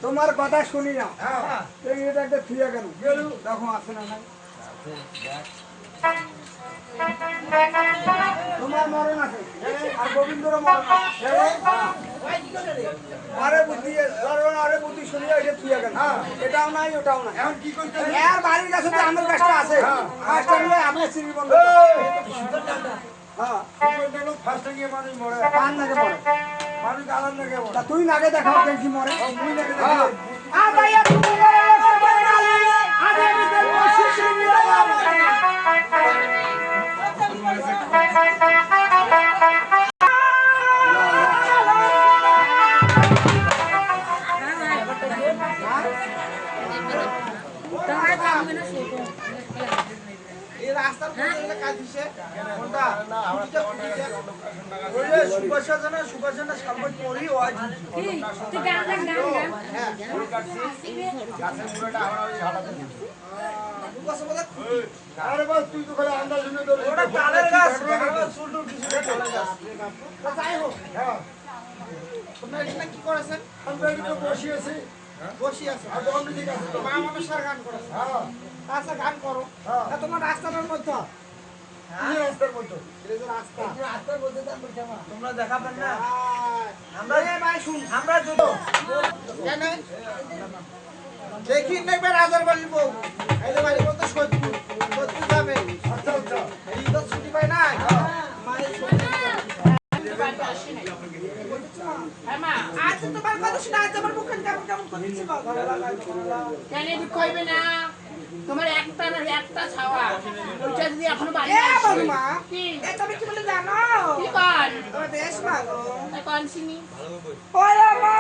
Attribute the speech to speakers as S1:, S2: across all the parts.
S1: তোমার কথা শুনি না এটা একটা থিয়া কেন দেখো আছে না নাই তোমার মরণ আছে আর গোবিন্দর মরণ আছে আরে বুদ্ধি শুনিয়া এটা থিয়া কেন এটাও নাই ওটাও নাই এখন কি করতে এর বাড়ির কাছে তো আমার কাছটা আছে কাছটা নিয়ে আমি চিনি বন্ধ হ্যাঁ ফার্স্টে গিয়ে মানুষ মরে কান নাকে মরে মানুষ গালার নাকে মরে তুই নাকে দেখাও কেন কি মরে মুই নাকে দেখাও আ ভাইয়া তুমি আজ আমি দেখব শিশু নিয়ে রাস্তার মধ্যে কাজ দিছে কোনটা না আমরা ওই যে সুভাষজনা সালবট পরি ওই তুই গান হ্যাঁ ফুল কাটছি গাছের পুরোটা আমরা ওই ঝাড়াতে দিছি কথা বলে আরে বাস তুই তো খালি আন্দাজ শুনে তো ওটা তালের গাছ চুলটু কিছু তালের গাছ যাই হোক হ্যাঁ তোমরা এটা কি করেছেন আমরা একটু বসে আছি আর দোকান দিকে আছে মা মানুষের গান করেছে হ্যাঁ আচ্ছা গান করো তোমার রাস্তার মধ্যে এই রাস্তার মধ্যে এই যে রাস্তার মধ্যে তোমরা দেখাবেন না আমরা ভাই শুন আমরা দুটো কেন দেখি নেবে রাজার বাড়ির বউ এই যে বাড়ির বউ তো সত্যি যাবে আচ্ছা এই তো ছুটি পায় না মায়ের ছুটি মা আজ তোমার কথা শুনে আজ আমার মুখে কেমন করছিস কেন দুঃখ হইবে না তোমার একটা ছাওয়া ওইটা যদি এখনো বাড়ি আসে মা কি এটা তুমি কি বলে জানো কি কোন তোমার দেশ মা গো কোন চিনি ওরে মা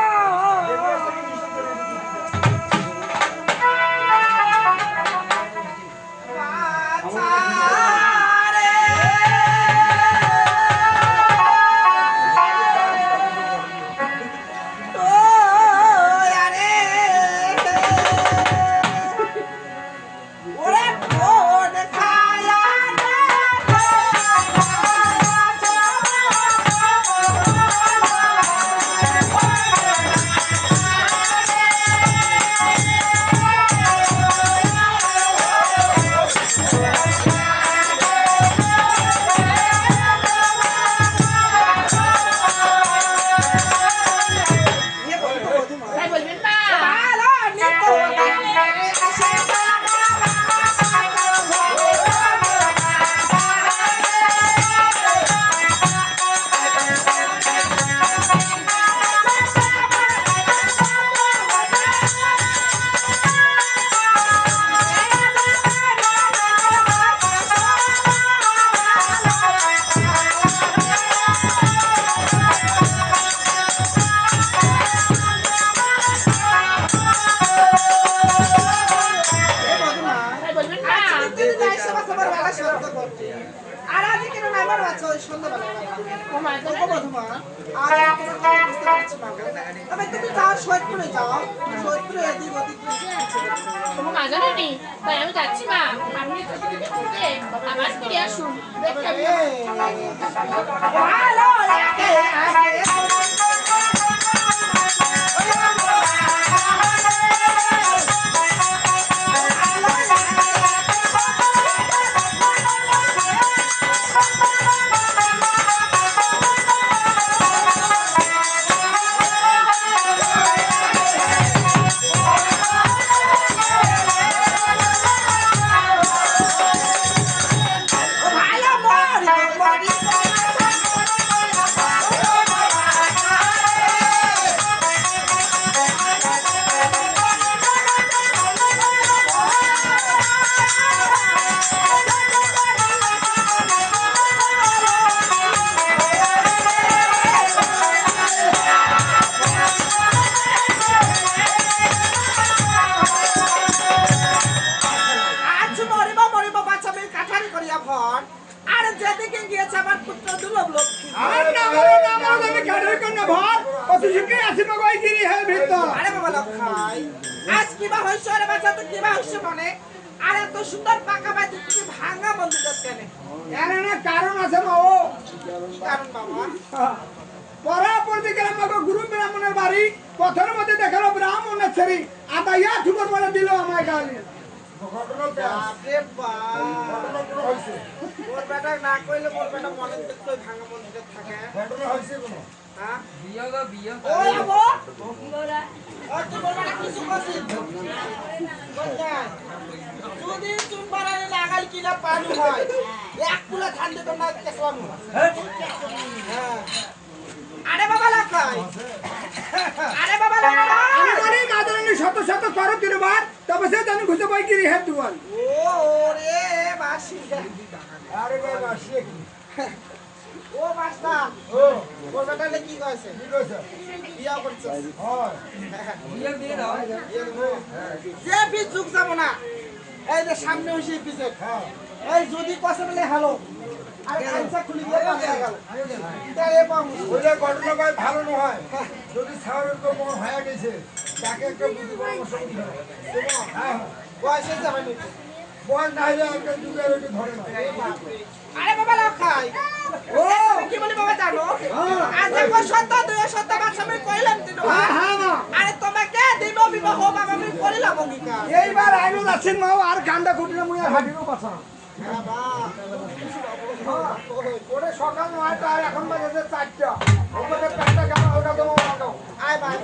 S1: কারণ আছে মা ও কারণ বাবা পরাপর দিকে আমাকে গুরু ব্রাহ্মণ
S2: ব্রাহ্মণের বাড়ি পথের মধ্যে দেখালো ব্রাহ্মণের ছেড়ি আদাইয়া ঠুকর পরে দিল আমায় গালি
S1: বাপরে বাপ মোর বেটা না কইলে মোর বেটা মনে দেখতে ভাঙা মন্দিরে থাকে হ্যাঁ ওই আবো ওই তো মোর বেটা কিছু কইছিস যদি চুন বাড়ালে লাগাল কিনা পানি হয় এক কুলা ধান দেব না কেসলাম হ্যাঁ আরে বাবা লাগাই আরে বাবা লাগাই
S2: আমি মানে মাদারানি শত শত করো তিনবার তবে সে জানি খুঁজে পাই কি হে দুয়াল
S1: ও রে বাসি
S2: আরে ভাই বাসি
S1: ও বাসটা ও মোর বেটা কি কইছে বিয়া করছে
S2: হয়
S3: দিয়ে দাও
S1: যে বীজ যুগ যাব না এই যে সামনে হইছে পিছে
S2: হ্যাঁ
S1: এই যদি কসে বলে হ্যালো আর আনসা খুলি দিয়ে পানি লাগাল তারে পাম
S2: ওইটা ঘটনা ভাই ভালো নয় যদি সাহেবের তো মন হয়ে গেছে তাকে একটা বুদ্ধি পরামর্শ দিতে হবে হ্যাঁ
S1: বয়সে যাবে নি
S2: বল না হলে একটা যুগের ওইটা ধরে না
S1: আরে বাবা লাও খাই ও কি বলি বাবা জানো আজ দেখো সত্য দুই সত্য বাচ্চা আমি কইলাম তিনো
S2: হ্যাঁ হ্যাঁ
S1: আরে তোমাকে দিব বিবাহ বাবা আমি করিলাম অঙ্গীকার
S2: এইবার আইনু যাচ্ছেন মাও আর গান্ডা কুটিলে মুই আর হাঁটিরও পাছা ওরে সকাল 9টা আর এখন বাজে 4টা ওপরে 4টা গানা ওটা তোমার
S1: আয় বাই